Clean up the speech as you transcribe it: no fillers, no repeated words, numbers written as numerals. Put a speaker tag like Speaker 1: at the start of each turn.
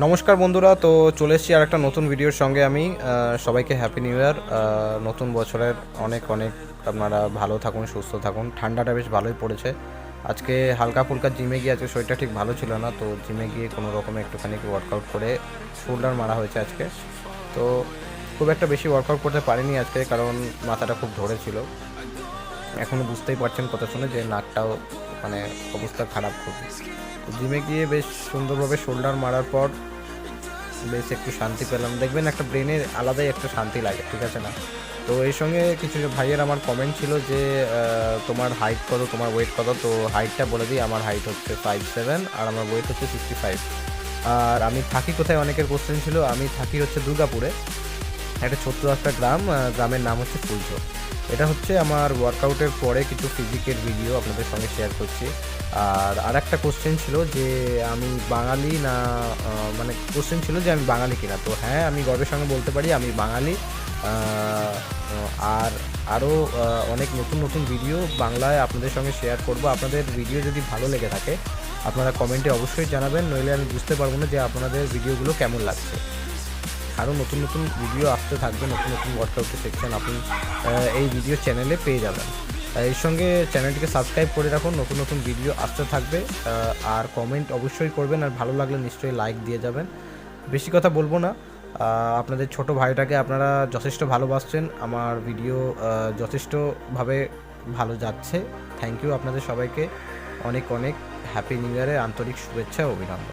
Speaker 1: নমস্কার বন্ধুরা, তো চলে এসেছি আর একটা নতুন ভিডিওর সঙ্গে। আমি সবাইকে হ্যাপি নিউ ইয়ার। নতুন বছরের অনেক অনেক আপনারা ভালো থাকুন, সুস্থ থাকুন। ঠান্ডাটা বেশ ভালোই পড়েছে। আজকে হালকা ফুলকা জিমে গিয়ে, আজকে শরীরটা ঠিক ভালো ছিল না, তো জিমে গিয়ে কোনো রকমে একটুখানি ওয়ার্কআউট করে শোল্ডার মারা হয়েছে আজকে। তো খুব একটা বেশি ওয়ার্কআউট করতে পারিনি আজকে, কারণ মাথাটা খুব ধরেছিল। এখনও বুঝতেই পারছেন কথা শুনে যে নাকটাও মানে অবস্থা খারাপ খুব। জিমে গিয়ে বেশ সুন্দরভাবে শোল্ডার মারার পর বেশ একটু শান্তি পেলাম। দেখবেন একটা ব্রেনের আলাদাই একটা শান্তি লাগে, ঠিক আছে না? তো এর সঙ্গে কিছু ভাইয়ের আমার কমেন্ট ছিল যে তোমার হাইট কত, তোমার ওয়েট কত। তো হাইটটা বলে দিই, আমার হাইট হচ্ছে 5'7" আর আমার ওয়েট হচ্ছে 65। আর আমি থাকি কোথায়, অনেকের কোশ্চেন ছিল। আমি থাকি হচ্ছে দুর্গাপুরে, একটা ছোট্ট একটা গ্রামের নাম হচ্ছে ফুলচো। এটা হচ্ছে আমার ওয়ার্কআউটের পরে কিছু ফিজিকের ভিডিও আপনাদের সঙ্গে শেয়ার করছি। আর একটা কোশ্চেন ছিল যে আমি বাঙালি না, মানে কোশ্চেন ছিল যে আমি বাঙালি কিনা। তো হ্যাঁ, আমি গর্বের সঙ্গে বলতে পারি আমি বাঙালি। আর আরও অনেক নতুন নতুন ভিডিও বাংলায় আপনাদের সঙ্গে শেয়ার করব। আপনাদের ভিডিও যদি ভালো লেগে থাকে আপনারা কমেন্টে অবশ্যই জানাবেন, নইলে আমি বুঝতে পারবো না যে আপনাদের ভিডিওগুলো কেমন লাগছে। আরও নতুন নতুন ভিডিও আসতে থাকবে, নতুন নতুন ওয়ার্কআউটের সেকশন আপনি এই ভিডিও চ্যানেলে পেয়ে যাবেন। এর সঙ্গে চ্যানেলটিকে সাবস্ক্রাইব করে রাখুন, নতুন নতুন ভিডিও আসতে থাকবে। আর কমেন্ট অবশ্যই করবেন, আর ভালো লাগলে নিশ্চয়ই লাইক দিয়ে যাবেন। বেশি কথা বলবো না। আপনাদের ছোট ভাইটাকে আপনারা যথেষ্ট ভালোবাসছেন, আমার ভিডিও যথেষ্টভাবে ভালো যাচ্ছে। থ্যাংক ইউ আপনাদের সবাইকে। অনেক অনেক হ্যাপি নিউ ইয়ারের আন্তরিক শুভেচ্ছা ও অভিনন্দন।